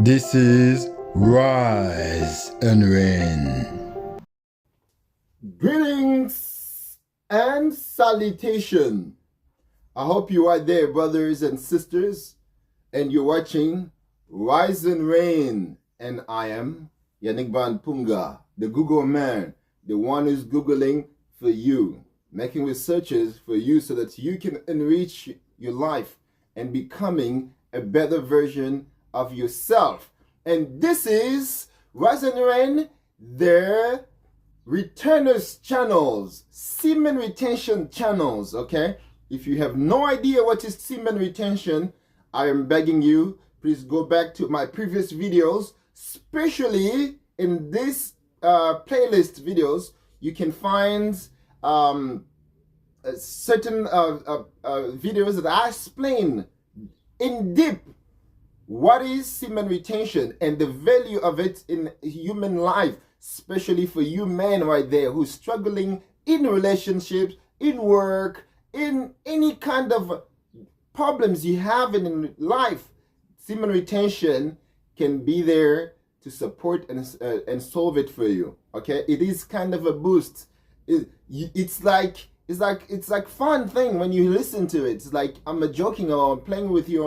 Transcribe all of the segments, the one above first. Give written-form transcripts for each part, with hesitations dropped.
This is Rise and Reign. Greetings and salutation. I hope you are there, brothers and sisters, and you're watching Rise and Reign. And I am Yannick Van Punga, the Google man, the one who's Googling for you, making researches for you so that you can enrich your life and becoming a better version of yourself. And this is Rise and Reign, their returners channels, semen retention channels, okay? If you have no idea what is semen retention, I am begging you, please go back to my previous videos, especially in this playlist videos. You can find certain videos that I explain in depth what is semen retention and the value of it in human life, especially for you men right there who's struggling in relationships, in work, in any kind of problems you have in life. Semen retention can be there to support and solve it for you. Okay, it is kind of a boost. It's like fun thing when you listen to it. It's like I'm joking or I'm playing with you.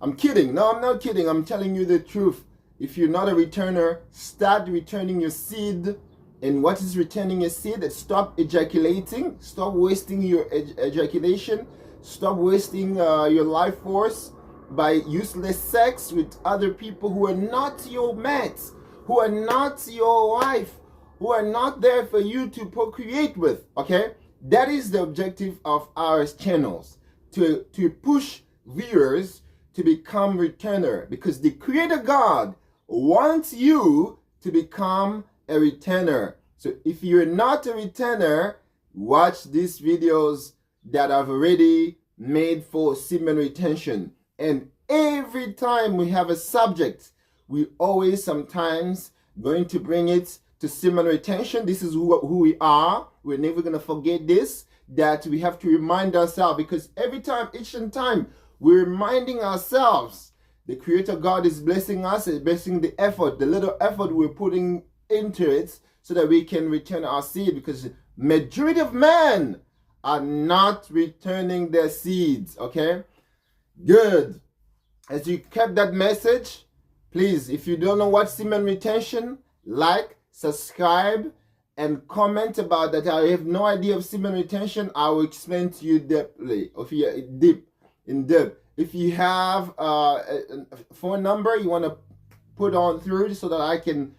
I'm kidding. No, I'm not kidding. I'm telling you the truth. If you're not a returner, start returning your seed. And what is returning your seed? Stop ejaculating. Stop wasting your ejaculation. Stop wasting your life force by useless sex with other people who are not your mates, who are not your wife, who are not there for you to procreate with, okay? That is the objective of our channels, to push viewers to become returner, because the Creator God wants you to become a returner. So if you're not a returner, watch these videos that I've already made for semen retention. And every time we have a subject, we always sometimes going to bring it to semen retention. This is who we are. We're never going to forget this, that we have to remind ourselves, because each time we're reminding ourselves, the Creator God is blessing us, is blessing the effort, the little effort we're putting into it, so that we can return our seed, because majority of men are not returning their seeds, okay? Good. As you kept that message, please, if you don't know what semen retention, like, subscribe, and comment about that. I have no idea of semen retention. I will explain to you deeply, in depth. If you have a phone number you want to put on through so that I can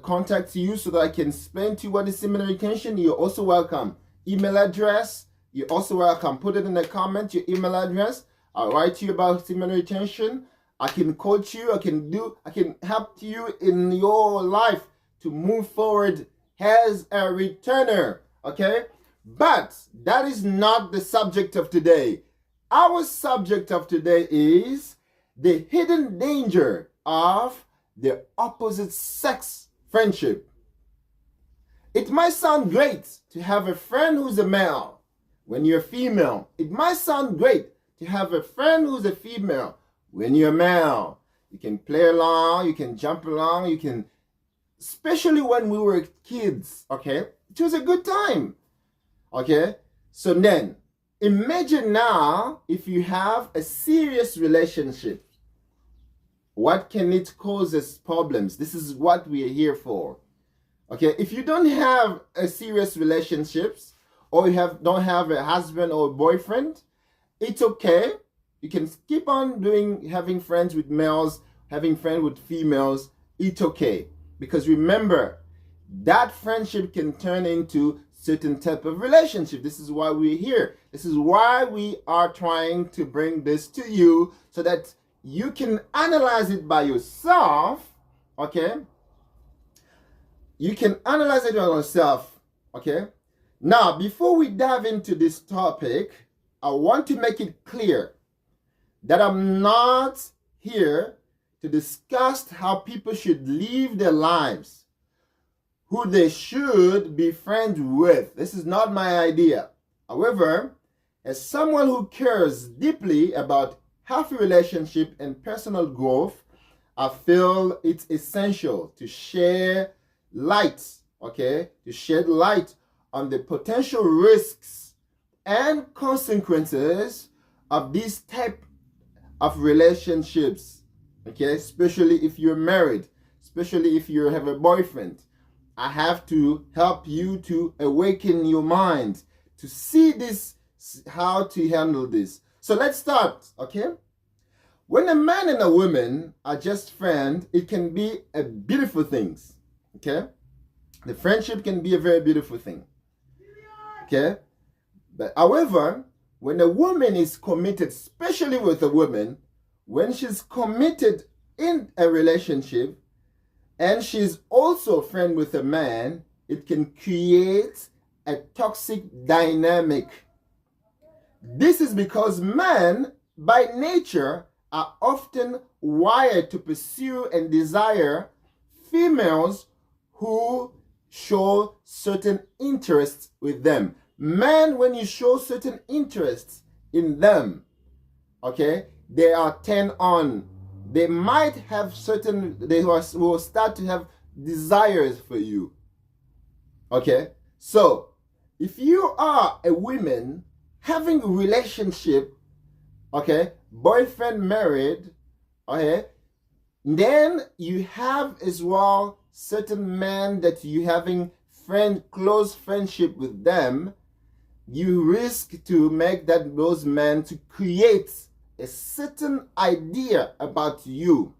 contact you, so that I can explain to you what is semen retention, you're also welcome. Email address, you're also welcome. Put it in the comment, your email address. I'll write to you about semen retention. I can coach you. I can help you in your life to move forward as a returner. Okay? But that is not the subject of today. Our subject of today is the hidden danger of the opposite sex friendship. It might sound great to have a friend who's a male when you're female. It might sound great to have a friend who's a female when you're male. You can play along, you can jump along, you can, especially when we were kids, okay? It was a good time, okay? So then, imagine now if you have a serious relationship. What can it cause as problems? This is what we are here for. Okay, if you don't have a serious relationships, or you don't have a husband or a boyfriend, it's okay. You can keep on having friends with males, having friends with females. It's okay. Because remember, that friendship can turn into certain type of relationship. This is why we're here. This is why we are trying to bring this to you, so that you can analyze it by yourself, okay? You can analyze it by yourself, okay? Now, before we dive into this topic, I want to make it clear that I'm not here to discuss how people should live their lives, who they should be friends with. This is not my idea. However, as someone who cares deeply about healthy relationship and personal growth, I feel it's essential to share light, okay, to shed light on the potential risks and consequences of this type of relationships, okay, especially if you're married, especially if you have a boyfriend. I have to help you to awaken your mind to see this, how to handle this. So let's start, okay? When a man and a woman are just friends, it can be a beautiful thing, okay? The friendship can be a very beautiful thing, okay? But however, when a woman is committed, especially with a woman, when she's committed in a relationship and she's also a friend with a man, it can create a toxic dynamic. This is because men, by nature, are often wired to pursue and desire females who show certain interests with them. Men, when you show certain interests in them, okay, they are turned on. They might have certain, they will start to have desires for you. Okay, so if you are a woman having a relationship, okay, boyfriend married, okay, then you have as well certain men that you having close friendship with them. You risk to make those men to create a certain idea about you.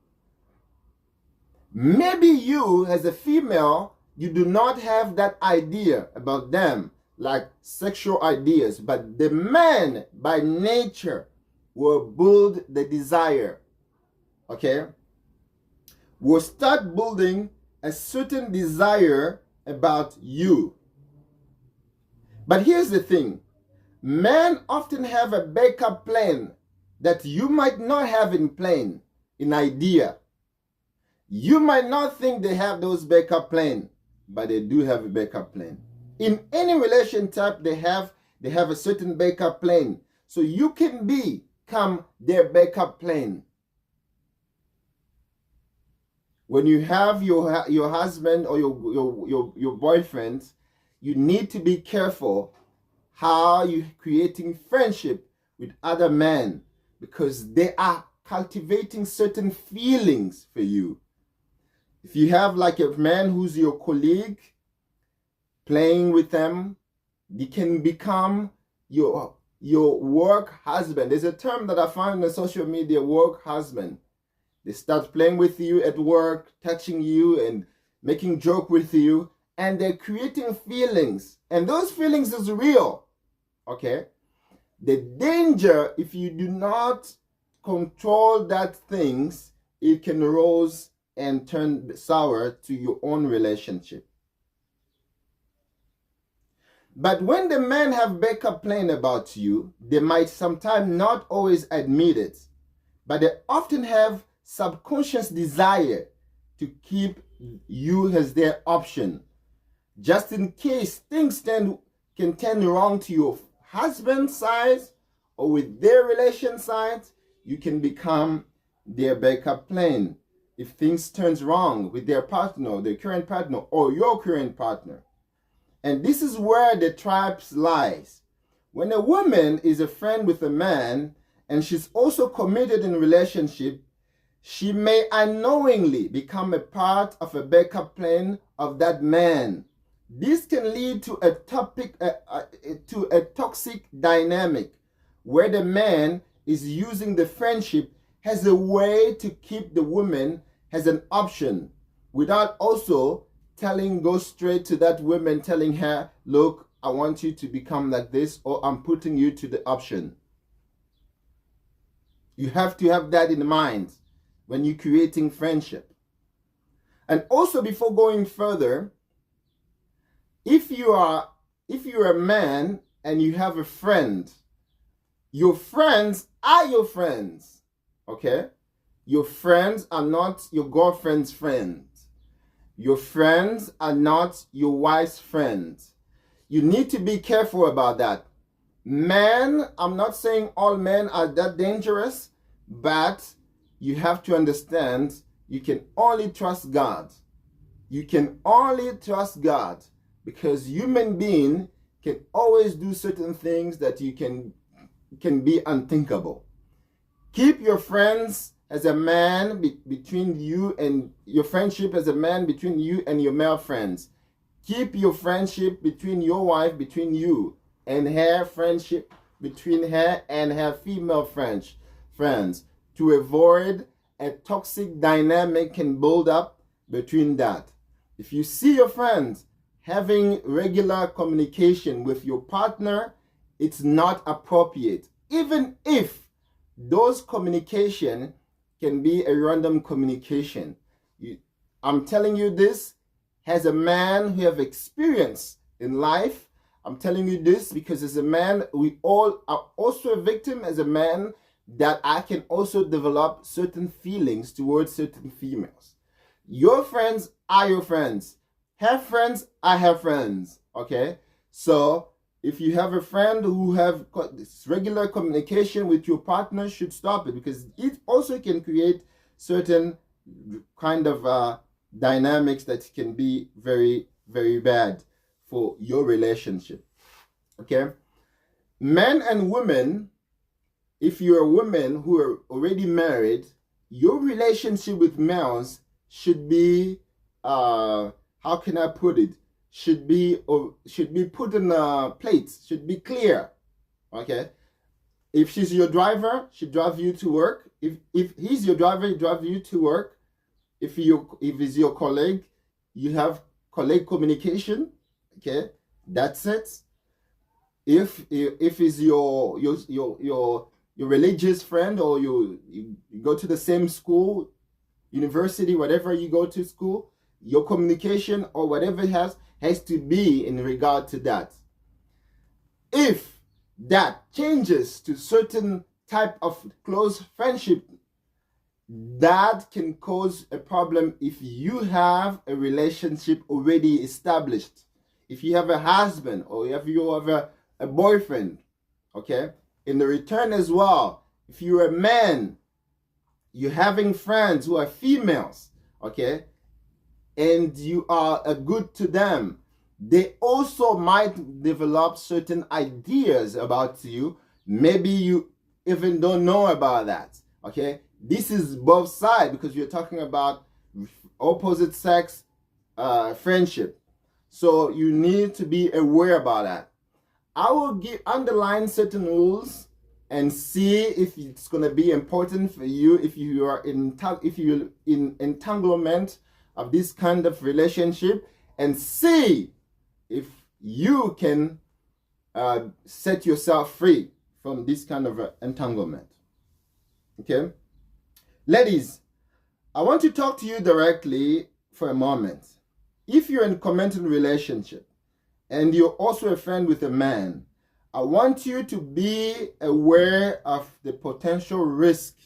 Maybe you as a female, you do not have that idea about them, like sexual ideas, but the man by nature will build the desire, okay? Will start building a certain desire about you. But here's the thing. Men often have a backup plan that you might not have in idea. You might not think they have those backup plan, but they do have a backup plan. In any relation type, they have a certain backup plan. So you can become their backup plan. When you have your husband or your boyfriend, you need to be careful how you're creating friendship with other men, because they are cultivating certain feelings for you. If you have like a man who's your colleague, playing with them, they can become your work husband. There's a term that I found on social media, work husband. They start playing with you at work, touching you and making joke with you, and they're creating feelings. And those feelings is real, okay? The danger, if you do not control that things, it can rose and turn sour to your own relationship. But when the men have backup plan about you, they might sometimes not always admit it, but they often have subconscious desire to keep you as their option, just in case things can turn wrong to your husband's side or with their relation side. You can become their backup plan if things turns wrong with their partner, their current partner, or your current partner. And this is where the traps lies. When a woman is a friend with a man and she's also committed in relationship, she may unknowingly become a part of a backup plan of that man. This can lead to a toxic dynamic where the man is using the friendship as a way to keep the woman as an option, without also go straight to that woman, telling her, look, I want you to become like this, or I'm putting you to the option. You have to have that in mind when you're creating friendship. And also, before going further, if you're a man and you have a friend, your friends are your friends, okay? Your friends are not your girlfriend's friends. Your friends are not your wife's friends. You need to be careful about that. Men, I'm not saying all men are that dangerous, but you have to understand you can only trust God. You can only trust God, because human being can always do certain things that you can be unthinkable. Keep your friends as a man between you, and your friendship as a man between you and your male friends. Keep your friendship between your wife, between you, and her friendship between her and her female friends, to avoid a toxic dynamic can build up between that. If you see your friends having regular communication with your partner, it's not appropriate, even if those communication can be a random communication. I'm telling you this as a man who have experience in life. I'm telling you this because as a man, we all are also a victim as a man, that I can also develop certain feelings towards certain females. Your friends are your friends. Have friends, I have friends. Okay? So if you have a friend who have this regular communication with your partner, should stop it, because it also can create certain kind of dynamics that can be very, very bad for your relationship. Okay? Men and women, if you're a woman who are already married, your relationship with males should be, how can I put it? Should be put in a plate, should be clear. Okay? If she's your driver, she drive you to work. If he's your driver, he drive you to work. If he's your colleague, you have colleague communication. Okay? That's it. If he's your religious friend, or you go to the same school, university, whatever you go to school, your communication or whatever it has to be in regard to that. If that changes to certain type of close friendship, that can cause a problem if you have a relationship already established. If you have a husband, or if you have a boyfriend, okay? In the return as well, if you're a man, you're having friends who are females, okay? And you are good to them, they also might develop certain ideas about you. Maybe you even don't know about that, okay? This is both sides, because you're talking about opposite sex friendship. So you need to be aware about that. I will underline certain rules and see if it's going to be important for you if you're in entanglement of this kind of relationship, and see if you can set yourself free from this kind of entanglement. Okay? Ladies, I want to talk to you directly for a moment. If you're in a committed relationship and you're also a friend with a man, I want you to be aware of the potential risk.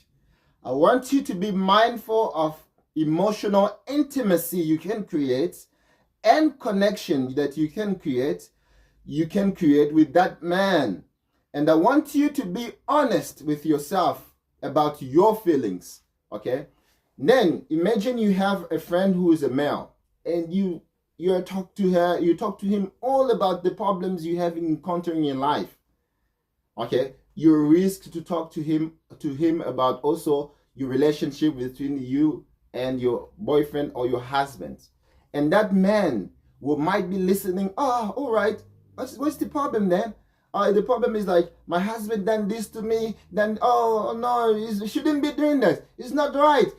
I want you to be mindful of emotional intimacy you can create and connection that you can create with that man. And I want you to be honest with yourself about your feelings, okay? Then imagine you have a friend who is a male, and you talk to him all about the problems you have encountered in your life. Okay? You risk to talk to him about also your relationship between you and your boyfriend or your husband. And that man might be listening. Oh, all right. What's the problem then? The problem is like, my husband done this to me. Then, oh no, he shouldn't be doing that. It's not right.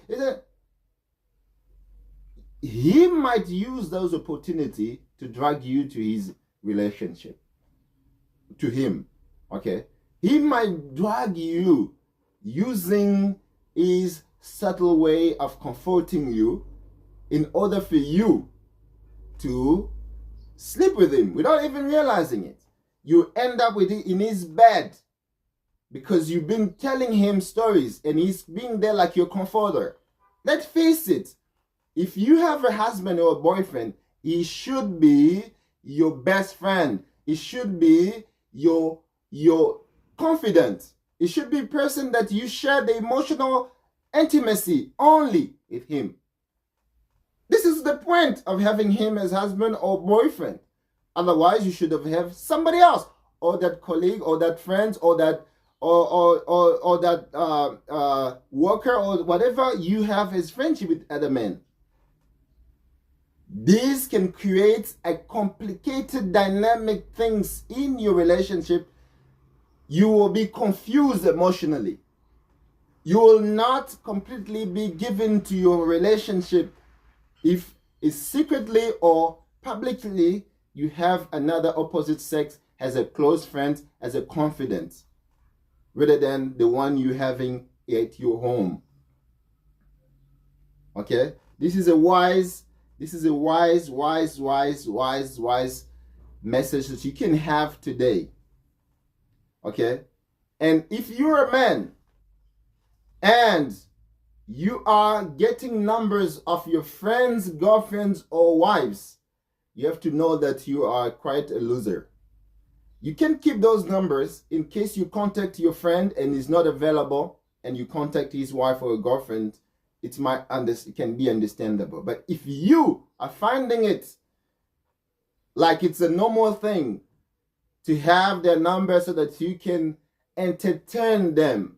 He might use those opportunities to drag you to his relationship, to him. Okay? He might drag you using his subtle way of comforting you in order for you to sleep with him without even realizing it. You end up with it in his bed because you've been telling him stories and he's being there like your comforter. Let's face it, if you have a husband or a boyfriend, he should be your best friend. He should be your confidant. It should be a person that you share the emotional intimacy only with him. This is the point of having him as husband or boyfriend. Otherwise, you should have somebody else, or that colleague, or that friend, or that or that worker, or whatever you have as friendship with other men. This can create a complicated dynamic things in your relationship. You will be confused emotionally. You will not completely be given to your relationship if it's secretly or publicly you have another opposite sex as a close friend, as a confidant, rather than the one you having at your home. Okay? This is a wise message that you can have today. Okay? And if you're a man and you are getting numbers of your friends, girlfriends, or wives, you have to know that you are quite a loser. You can keep those numbers in case you contact your friend and he's not available, and you contact his wife or girlfriend. It can be understandable. But if you are finding it like it's a normal thing to have their number so that you can entertain them,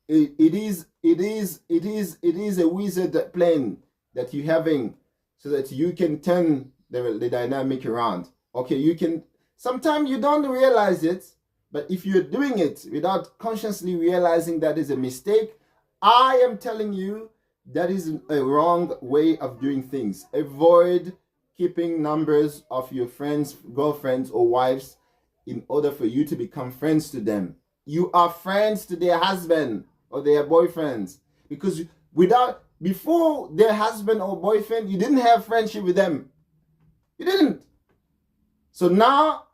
it is a wizard plan that you're having so that you can turn the dynamic around. Okay, you can, sometimes you don't realize it, but if you're doing it without consciously realizing that is a mistake, I am telling you that is a wrong way of doing things. Avoid keeping numbers of your friends, girlfriends, or wives in order for you to become friends to them. You are friends to their husband or their boyfriends, because before their husband or boyfriend, you didn't have friendship with them. You didn't. So now,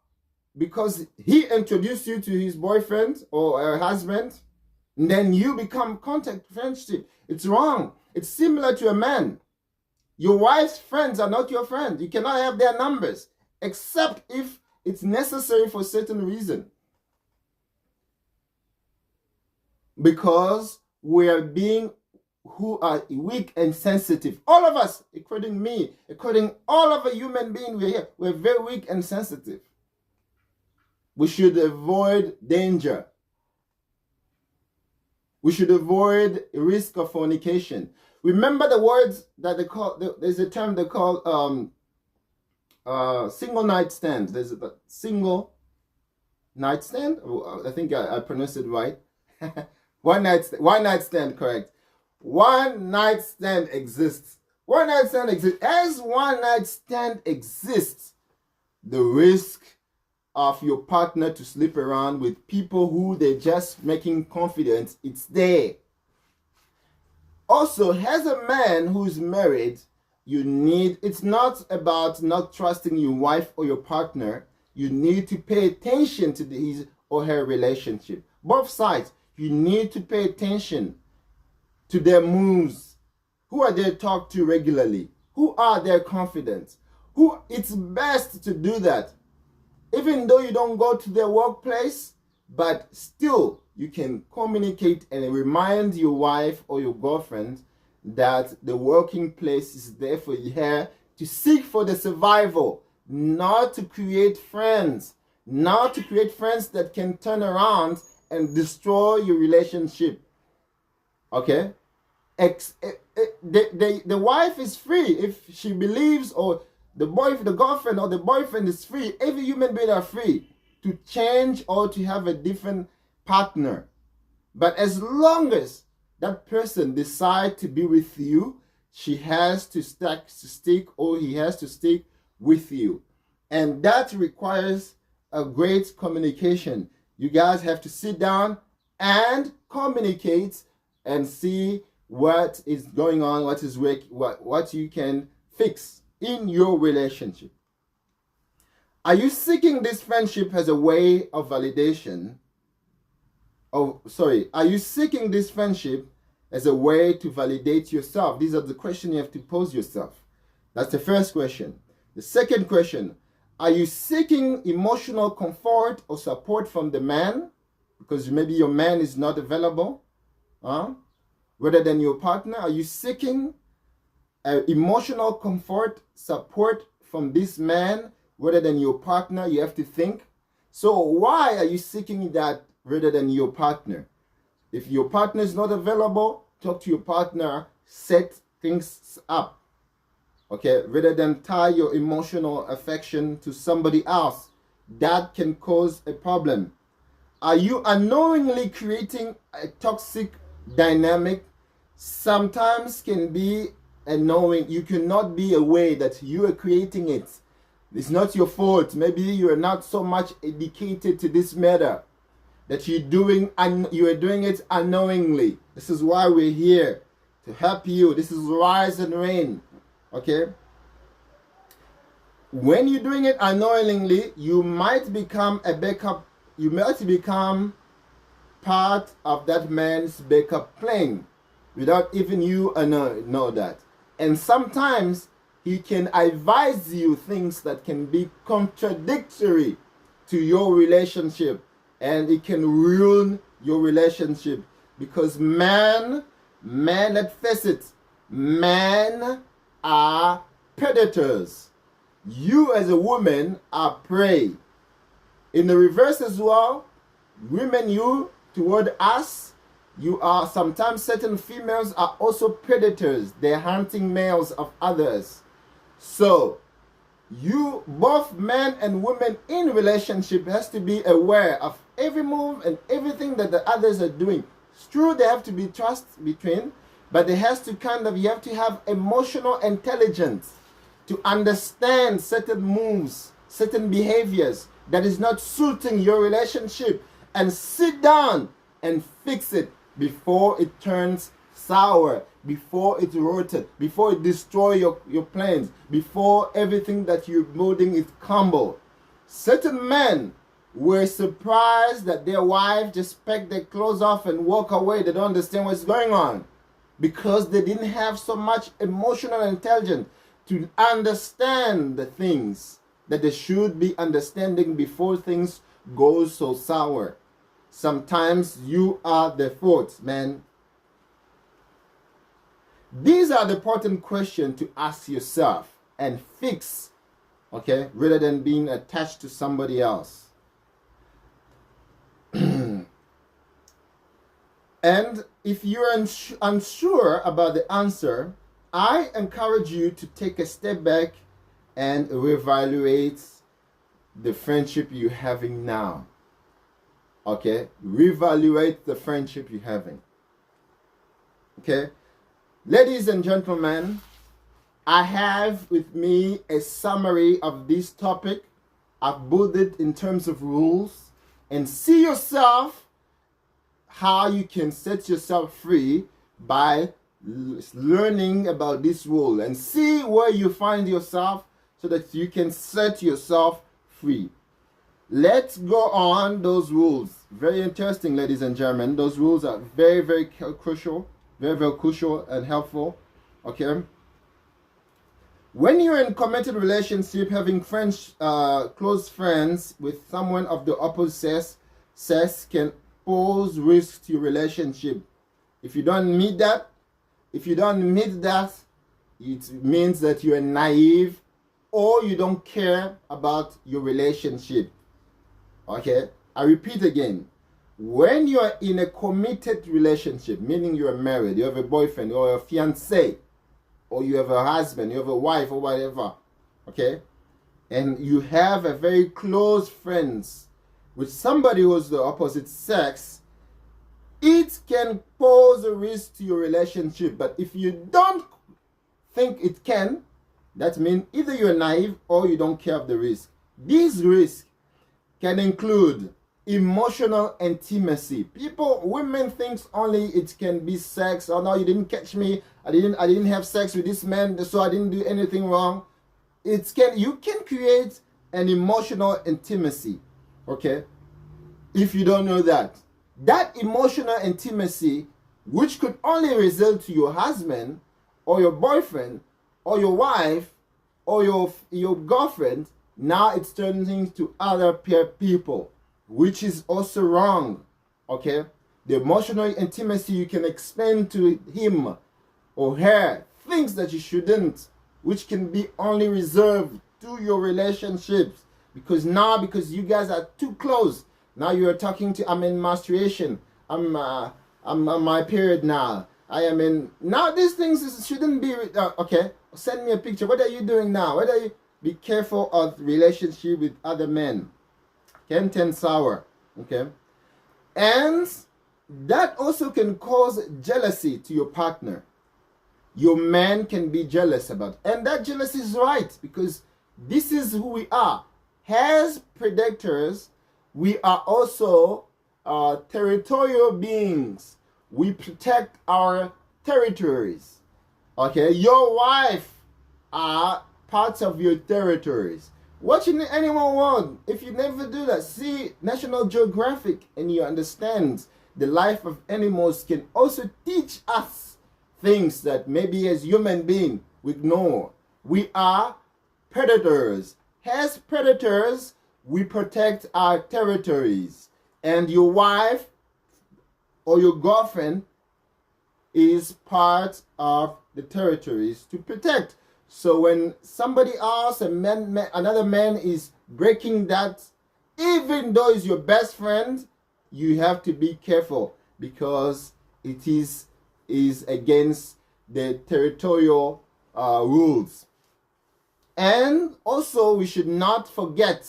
because he introduced you to his boyfriend or husband, then you become contact friendship. It's wrong. It's similar to a man. Your wife's friends are not your friends. You cannot have their numbers, except if it's necessary for certain reason. Because we are being who are weak and sensitive. All of us, including me, including all of a human being we're here, we're very weak and sensitive. We should avoid danger. We should avoid risk of fornication. Remember the words that they call, there's a term they call single night stand. There's a single night stand. I think I pronounced it right. One night stand, correct. One night stand exists. One night stand exists. As one night stand exists, the risk of your partner to sleep around with people who they're just making confidence, it's there. Also, as a man who's married, it's not about not trusting your wife or your partner. You need to pay attention to his or her relationship. Both sides, you need to pay attention to their moves. Who are they talk to regularly? Who are their confidants? It's best to do that. Even though you don't go to their workplace, but still you can communicate and remind your wife or your girlfriend that the working place is there for her to seek for the survival, not to create friends, not to create friends that can turn around and destroy your relationship. Okay? The wife is free if she believes, or the girlfriend or the boyfriend is free. Every human being are free to change or to have a different partner. But as long as that person decides to be with you, she has to stick, or he has to stick with you. And that requires a great communication. You guys have to sit down and communicate and see what is going on, what you can fix in your relationship. Are you seeking this friendship as a way of validation? Are you seeking this friendship as a way to validate yourself? These are the questions you have to pose yourself. That's the first question. The second question, are you seeking emotional comfort or support from the man? Because maybe your man is not available. rather than your partner? Are you seeking emotional comfort, support from this man rather than your partner? You have to think. So why are you seeking that rather than your partner? If your partner is not available, talk to your partner, set things up. Okay, rather than tie your emotional affection to somebody else, that can cause a problem. Are you unknowingly creating a toxic dynamic? Sometimes can be unknowing. You cannot be aware that you are creating it. It's not your fault. Maybe you are not so much educated to this matter that you are doing it unknowingly. This is why we're here, to help you. This is Rise and Reign. Okay? When you're doing it unknowingly, you might become a backup. You might become part of that man's backup plan without even you know that. And sometimes he can advise you things that can be contradictory to your relationship, and it can ruin your relationship, because let's face it, men are predators. You as a woman are prey. In the reverse as well, women, you toward us, you are sometimes, certain females are also predators. They're hunting males of others. So you, both men and women in relationship, has to be aware of every move and everything that the others are doing. It's true, there have to be trust between, but there has to you have to have emotional intelligence to understand certain moves, certain behaviors that is not suiting your relationship, and sit down and fix it before it turns sour, before it rotted, before it destroys your plans, before everything that you're building is crumbled. Certain men were surprised that their wife just packed their clothes off and walk away. They don't understand what's going on, because they didn't have so much emotional intelligence to understand the things that they should be understanding before things go so sour. Sometimes you are the fault, man. These are the important questions to ask yourself and fix, okay, rather than being attached to somebody else. And if you're unsure about the answer, I encourage you to take a step back and reevaluate the friendship you're having now. Okay? Reevaluate the friendship you're having. Okay? Ladies and gentlemen, I have with me a summary of this topic. I've put it in terms of rules, and see yourself how you can set yourself free by learning about this rule, and see where you find yourself so that you can set yourself free. Let's go on those rules. Very interesting, ladies and gentlemen. Those rules are very, very crucial, very, very crucial and helpful. Okay. When you're in committed relationship, having friends, close friends with someone of the opposite sex can pose risk to your relationship. If you don't meet that, it means that you are naive, or you don't care about your relationship. Okay? I repeat again. When you are in a committed relationship, meaning you are married, you have a boyfriend or a fiancé, or you have a husband, you have a wife or whatever, okay? And you have a very close friends with somebody who's the opposite sex, it can pose a risk to your relationship. But if you don't think it can, that means either you're naive or you don't care of the risk. These risks can include emotional intimacy. Women think only it can be sex. Oh no, you didn't catch me. I didn't have sex with this man, so I didn't do anything wrong. You can create an emotional intimacy, okay? If you don't know that. That emotional intimacy, which could only result to your husband or your boyfriend or your wife or your girlfriend, now it's turning to other peer people, which is also wrong, okay? the emotional intimacy you can explain to him or her things that you shouldn't, which can be only reserved to your relationships. Because you guys are too close, now you are talking to, I'm in menstruation, I'm on my period now, I am in, now these things shouldn't be, okay, send me a picture, what are you doing now, what are you, be careful of relationship with other men, can turn sour, okay? And that also can cause jealousy to your partner. Your man can be jealous about, and that jealousy is right, because this is who we are. As predators, we are also territorial beings. We protect our territories. Okay, your wife are parts of your territories. What should anyone want if you never do that? See National Geographic and you understand the life of animals can also teach us things that maybe as human beings we ignore. We are predators. As predators, we protect our territories. And your wife or your girlfriend is part of the territories to protect. So when somebody else, another man is breaking that, even though it's your best friend, you have to be careful, because it is against the territorial rules. And also we should not forget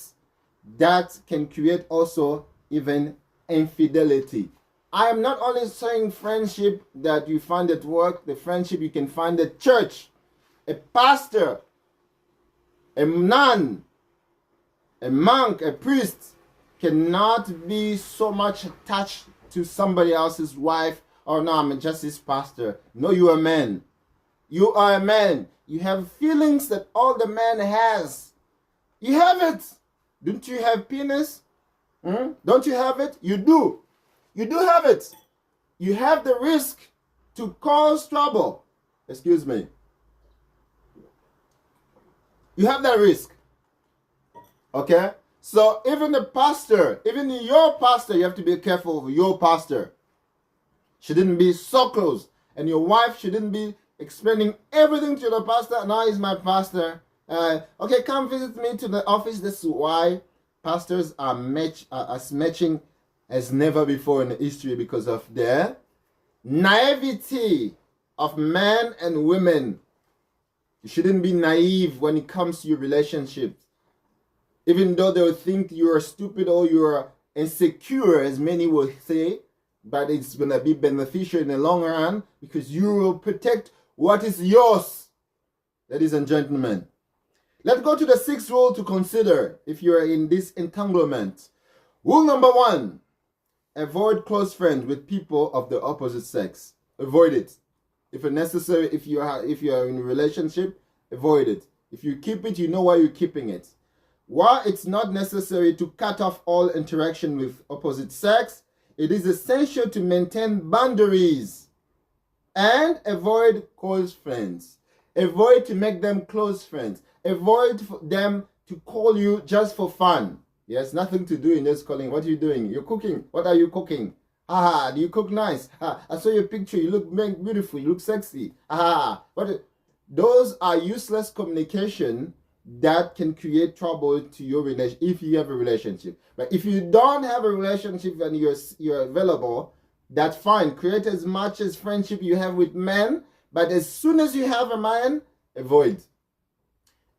that can create also even infidelity. I am not only saying friendship that you find at work, the friendship you can find at church. A pastor, a nun, a monk, a priest cannot be so much attached to somebody else's wife. Oh no, I'm just his pastor. No, you are a man. You are a man. You have feelings that all the man has. You have it. Don't you have penis? Don't you have it? You do. You do have it. You have the risk to cause trouble. Excuse me. You have that risk. Okay? So even the pastor, even your pastor, you have to be careful of your pastor. Shouldn't be so close. And your wife shouldn't be explaining everything to the pastor. Now he's my pastor. Okay, come visit me to the office. This is why pastors are matching as never before in history, because of their naivety of men and women. You shouldn't be naive when it comes to your relationships. Even though they will think you are stupid or you are insecure, as many will say, but it's going to be beneficial in the long run, because you will protect what is yours. Ladies and gentlemen, let's go to the sixth rule to consider if you are in this entanglement. Rule number 1, avoid close friends with people of the opposite sex. Avoid it. If necessary, if you are in a relationship, avoid it. If you keep it, you know why you're keeping it. While it's not necessary to cut off all interaction with opposite sex, it is essential to maintain boundaries and avoid close friends. Avoid to make them close friends. Avoid for them to call you just for fun. Yes, nothing to do in this calling. What are you doing? You're cooking. What are you cooking? Ah, do you cook nice? Ah, I saw your picture. You look beautiful. You look sexy. Ah, those are useless communication that can create trouble to your relationship if you have a relationship. But if you don't have a relationship and you're available, that's fine. Create as much as friendship you have with men, but as soon as you have a man, avoid.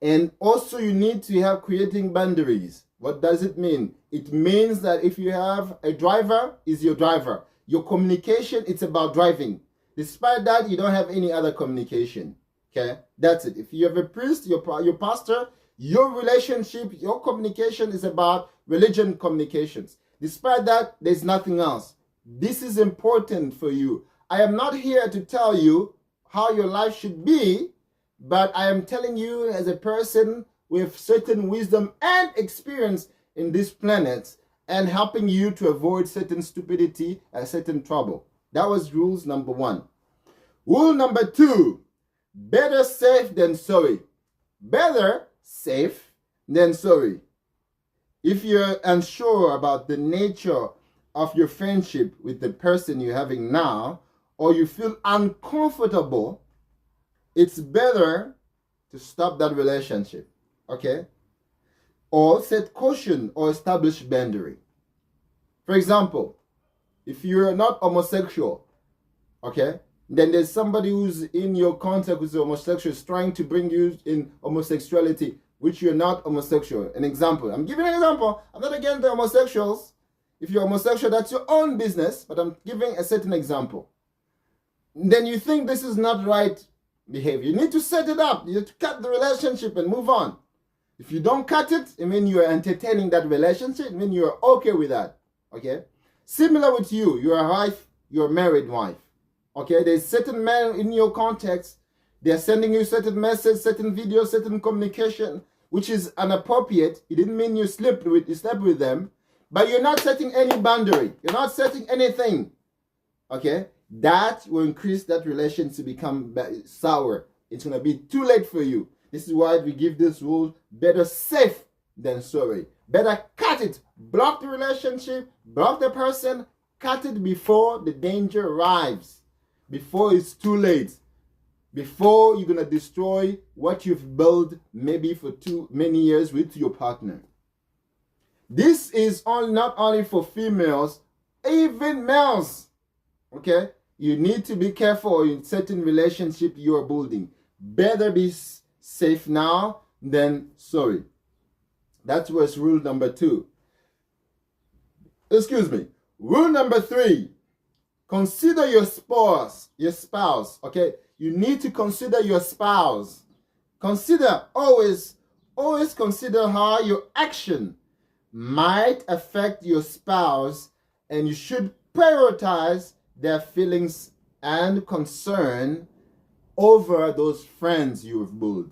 And also you need to have creating boundaries. What does it mean? It means that if you have a driver, is your driver. Your communication, it's about driving. Despite that, you don't have any other communication. Okay, that's it. If you have a priest, your pastor, your relationship, your communication is about religion communications. Despite that, there's nothing else. This is important for you. I am not here to tell you how your life should be, but I am telling you as a person with certain wisdom and experience in this planet, and helping you to avoid certain stupidity and certain trouble. That was rules number 1. Rule number 2, better safe than sorry. Better safe than sorry. If you're unsure about the nature of your friendship with the person you're having now, or you feel uncomfortable, it's better to stop that relationship, okay? Or set caution or establish boundary. For example, if you're not homosexual, okay, then there's somebody who's in your contact who's homosexual is trying to bring you in homosexuality, which you're not homosexual. An example. I'm giving an example. I'm not against the homosexuals. If you're homosexual, that's your own business, but I'm giving a certain example. Then you think this is not right behavior. You need to set it up. You need to cut the relationship and move on. If you don't cut it, I mean you're entertaining that relationship, I mean you're okay with that. Okay? Similar with you, you're a wife, you're a married wife. Okay, there's certain men in your context, they're sending you certain messages, certain videos, certain communication, which is inappropriate. It didn't mean you slept with them, but you're not setting any boundary. You're not setting anything. Okay, that will increase that relation to become sour. It's gonna be too late for you. This is why we give this rule: better safe than sorry. Better cut it. Block the relationship, block the person, cut it before the danger arrives. Before it's too late, before you're gonna destroy what you've built maybe for too many years with your partner. This is not only for females, even males. Okay, you need to be careful in certain relationship you are building. Better be safe now than sorry. That was rule number 2. Excuse me. Rule number 3. Consider your spouse, okay? You need to consider your spouse. Always consider how your action might affect your spouse, and you should prioritize their feelings and concern over those friends you've built.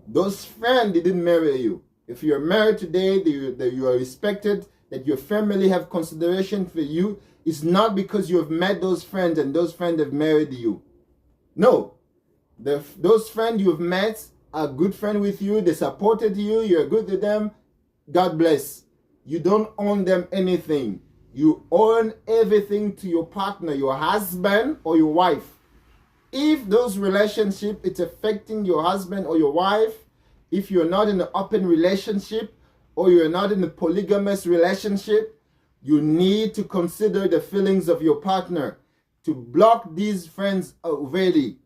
Those friends didn't marry you. If you're married today, that you are respected, that your family have consideration for you, it's not because you have met those friends and those friends have married you. No. Those friends you've met are good friends with you. They supported you. You're good with them. God bless. You don't own them anything. You own everything to your partner, your husband or your wife. If those relationships, it's affecting your husband or your wife, if you're not in an open relationship or you're not in a polygamous relationship, you need to consider the feelings of your partner. To block these friends already.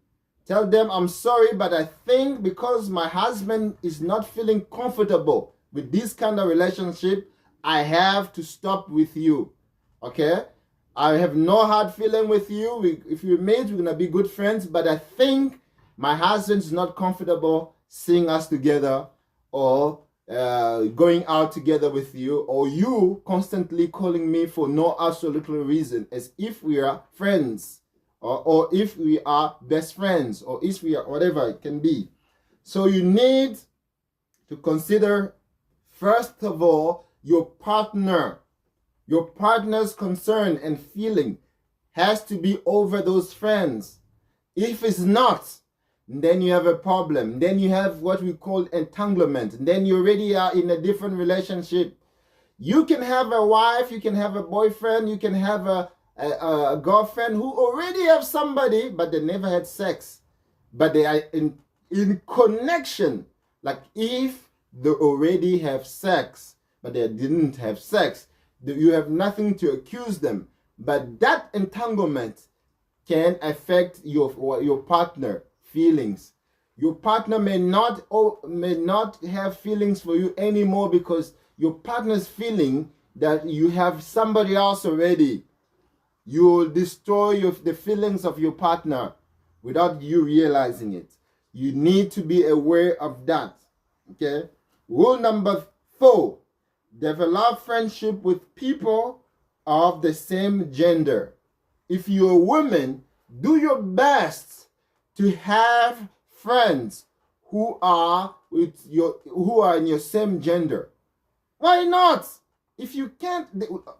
Tell them, I'm sorry, but I think because my husband is not feeling comfortable with this kind of relationship, I have to stop with you. Okay? I have no hard feeling with you. If we're mates, we're going to be good friends, but I think my husband's not comfortable seeing us together or going out together with you, or you constantly calling me for no absolute reason, as if we are friends, or if we are best friends, or if we are whatever it can be. So you need to consider, first of all, your partner. Your partner's concern and feeling has to be over those friends. If it's not, then you have a problem. Then you have what we call entanglement. Then you already are in a different relationship. You can have a wife, you can have a boyfriend, you can have a girlfriend who already have somebody, but they never had sex. But they are in connection. Like if they already have sex, but they didn't have sex, you have nothing to accuse them. But that entanglement can affect your partner feelings. Your partner may not have feelings for you anymore because your partner's feeling that you have somebody else already. You will destroy the feelings of your partner without you realizing it. You need to be aware of that. Okay? Rule number 4. Develop friendship with people of the same gender. If you're a woman, do your best to have friends who are in your same gender. Why not? If you can't,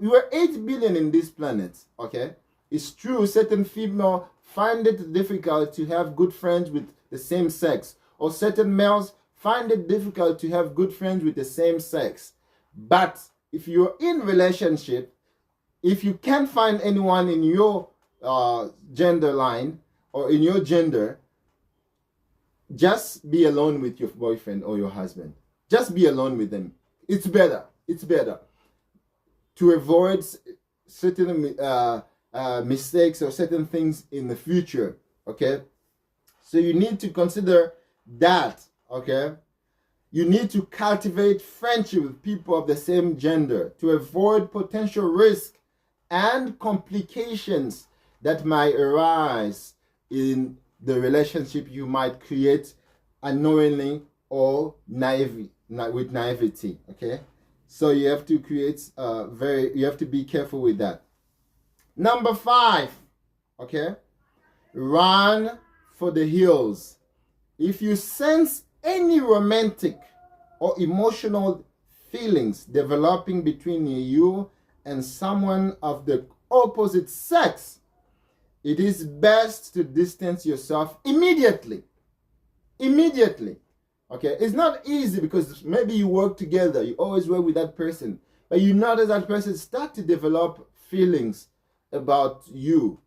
you are 8 billion in this planet, okay? It's true, certain female find it difficult to have good friends with the same sex, or certain males find it difficult to have good friends with the same sex. But if you're in relationship, If you can't find anyone in your gender line or in your gender, just be alone with your boyfriend or your husband. Just be alone with them. It's better. It's better to avoid certain mistakes or certain things in the future. Okay, so you need to consider that. Okay, you need to cultivate friendship with people of the same gender to avoid potential risk and complications that might arise in the relationship you might create unknowingly or with naivety. Okay, so you have to create you have to be careful with that. Number 5, okay, run for the hills. If you sense any romantic or emotional feelings developing between you and someone of the opposite sex, it is best to distance yourself immediately. Immediately. Okay, it's not easy because maybe you work together, you always work with that person, but you notice that person start to develop feelings about you,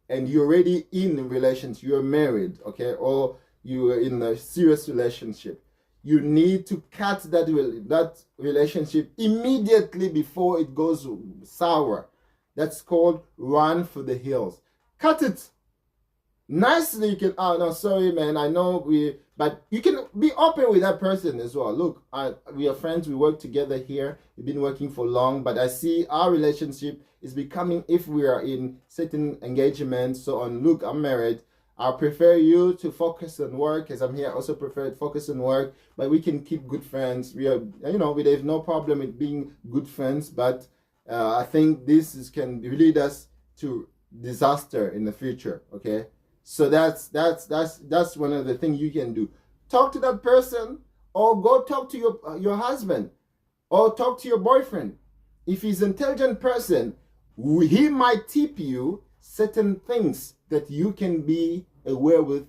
and you're already in a relationship, you're married, okay, or you are in a serious relationship. You need to cut that relationship immediately before it goes sour. That's called run for the hills. Cut it nicely. You can, oh no, sorry man, I know but you can be open with that person as well. Look, we are friends, we work together here, we've been working for long, but I see our relationship is becoming, if we are in certain engagements, so on. Look, I'm married, I prefer you to focus on work, as I'm here, I also prefer to focus on work, but we can keep good friends. We are, there's no problem with being good friends, but I think this can lead us to disaster in the future. Okay, so that's one of the things you can do. Talk to that person, or go talk to your husband, or talk to your boyfriend. If he's an intelligent person, he might tip you certain things that you can be aware with.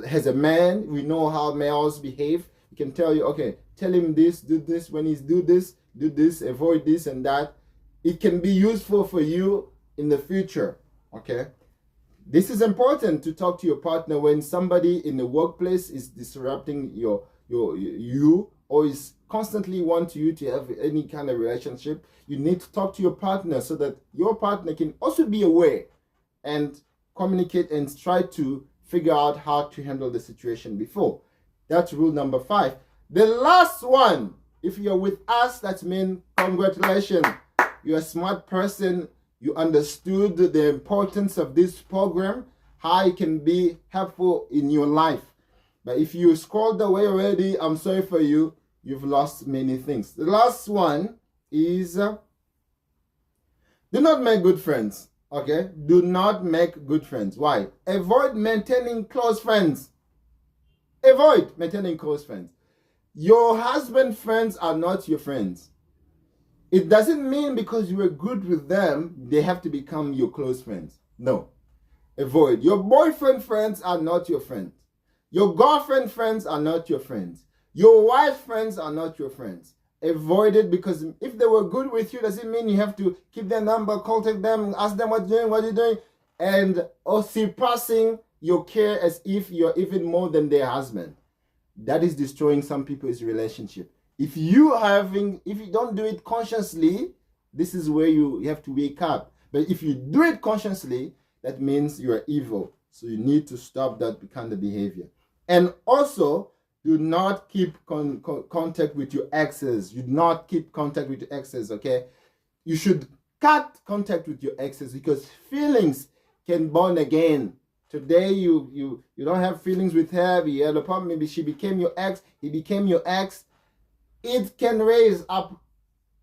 As a man, we know how males behave. We can tell you, okay, tell him this, do this. When he's do this, avoid this and that. It can be useful for you in the future. Okay, this is important to talk to your partner when somebody in the workplace is disrupting you, or is constantly want you to have any kind of relationship. You need to talk to your partner so that your partner can also be aware and communicate and try to figure out how to handle the situation before. That's rule number 5. The last one, if you're with us, that means congratulations. You're a smart person. You understood the importance of this program, how it can be helpful in your life. But if you scrolled away already, I'm sorry for you. You've lost many things. The last one is do not make good friends. Okay? Do not make good friends. Why? Avoid maintaining close friends. Avoid maintaining close friends. Your husband friends are not your friends. It doesn't mean because you were good with them, they have to become your close friends. No. Avoid. Your boyfriend friends are not your friends. Your girlfriend friends are not your friends. Your wife friends are not your friends. Avoid it, because if they were good with you, doesn't mean you have to keep their number, contact them, ask them what you're doing, and surpassing your care as if you're even more than their husband. That is destroying some people's relationship. If you don't do it consciously, this is where you have to wake up. But if you do it consciously, that means you are evil. So you need to stop that kind of behavior. And also, do not keep contact with your exes. You do not keep contact with your exes, okay? You should cut contact with your exes, because feelings can born again. Today, you don't have feelings with her. You had a problem. Maybe she became your ex. He became your ex. It can raise up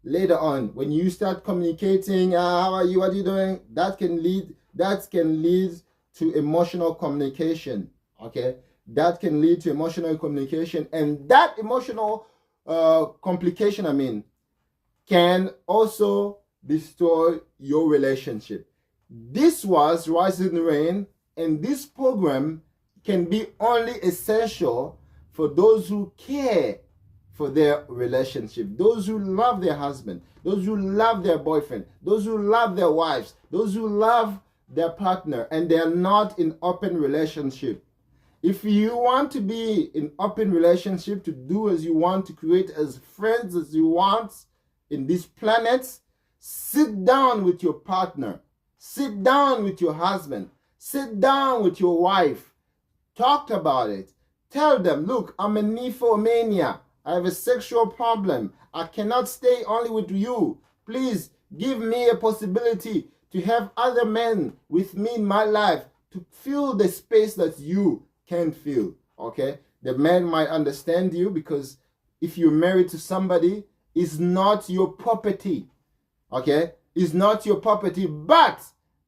later on when you start communicating. How are you? What are you doing? That can lead to emotional communication. Okay, that can lead to emotional communication, and that emotional complication, can also destroy your relationship. This was Rise and Rain, and this program can be only essential for those who care for their relationship. Those who love their husband, those who love their boyfriend, those who love their wives, those who love their partner, and they are not in open relationship. If you want to be in open relationship, to do as you want, to create as friends as you want in this planet, sit down with your partner, sit down with your husband, sit down with your wife, talk about it. Tell them, look, I'm a nymphomania. I have a sexual problem. I cannot stay only with you. Please give me a possibility to have other men with me in my life to fill the space that you can feel. Okay, the man might understand you, because if you're married to somebody, it's not your property. Okay, it's not your property, but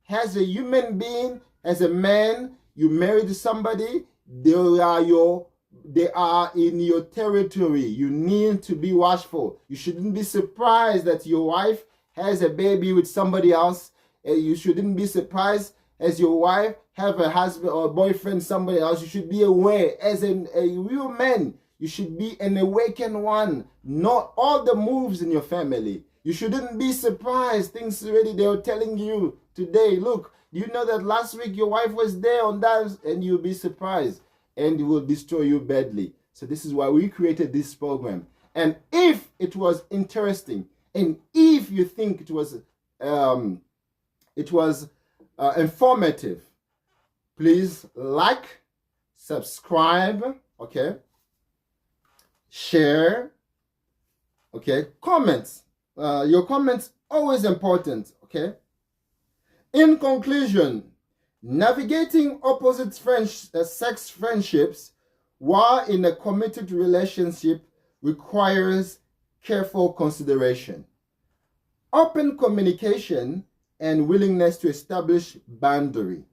as a human being, as a man, you married to somebody, they are in your territory. You need to be watchful. You shouldn't be surprised that your wife has a baby with somebody else. You shouldn't be surprised as your wife have a husband or a boyfriend, somebody else. You should be aware. As a real man, you should be an awakened one. Not all the moves in your family. You shouldn't be surprised. Things already they were telling you today. Look, you know that last week your wife was there on that, and you'll be surprised, and it will destroy you badly. So this is why we created this program. And if it was interesting, and if you think it was informative, please like, subscribe, okay, share, okay, comments. Your comments always important, okay. In conclusion, navigating opposite sex friendships while in a committed relationship requires careful consideration, open communication, and willingness to establish boundary.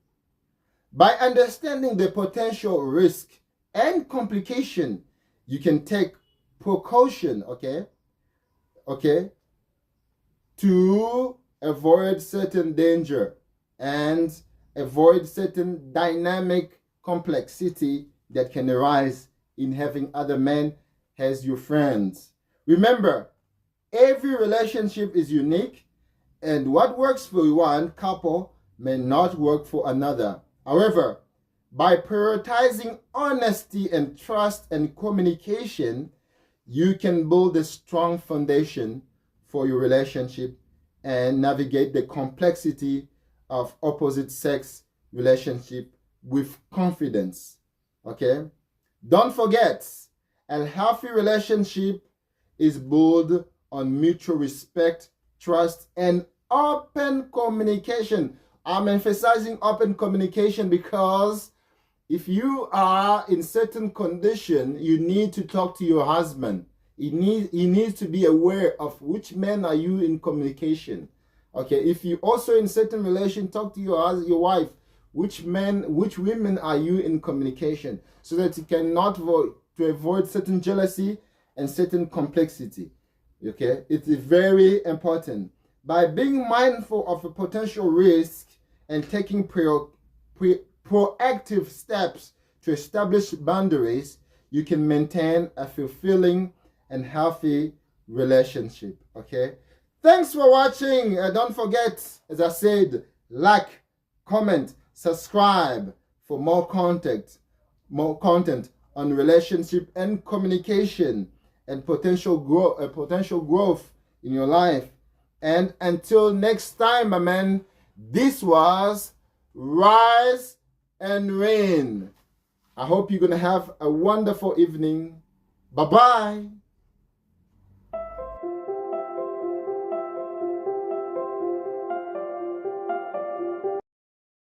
By understanding the potential risk and complication, you can take precaution, okay, to avoid certain danger and avoid certain dynamic complexity that can arise in having other men as your friends. Remember, every relationship is unique, and what works for one couple may not work for another. However, by prioritizing honesty and trust and communication, you can build a strong foundation for your relationship and navigate the complexity of opposite sex relationship with confidence. Okay? Don't forget, a healthy relationship is built on mutual respect, trust, and open communication. I'm emphasizing open communication because if you are in certain condition, you need to talk to your husband. He needs to be aware of which men are you in communication. Okay, if you also in certain relation, talk to your wife, which women are you in communication, so that you cannot to avoid certain jealousy and certain complexity. Okay, it is very important. By being mindful of a potential risk and taking proactive steps to establish boundaries, you can maintain a fulfilling and healthy relationship. Okay, thanks for watching. Don't forget, as I said, like, comment, subscribe for more content on relationship and communication and potential growth in your life. And until next time, my man, this was Rise and Reign. I hope you're going to have a wonderful evening. Bye-bye.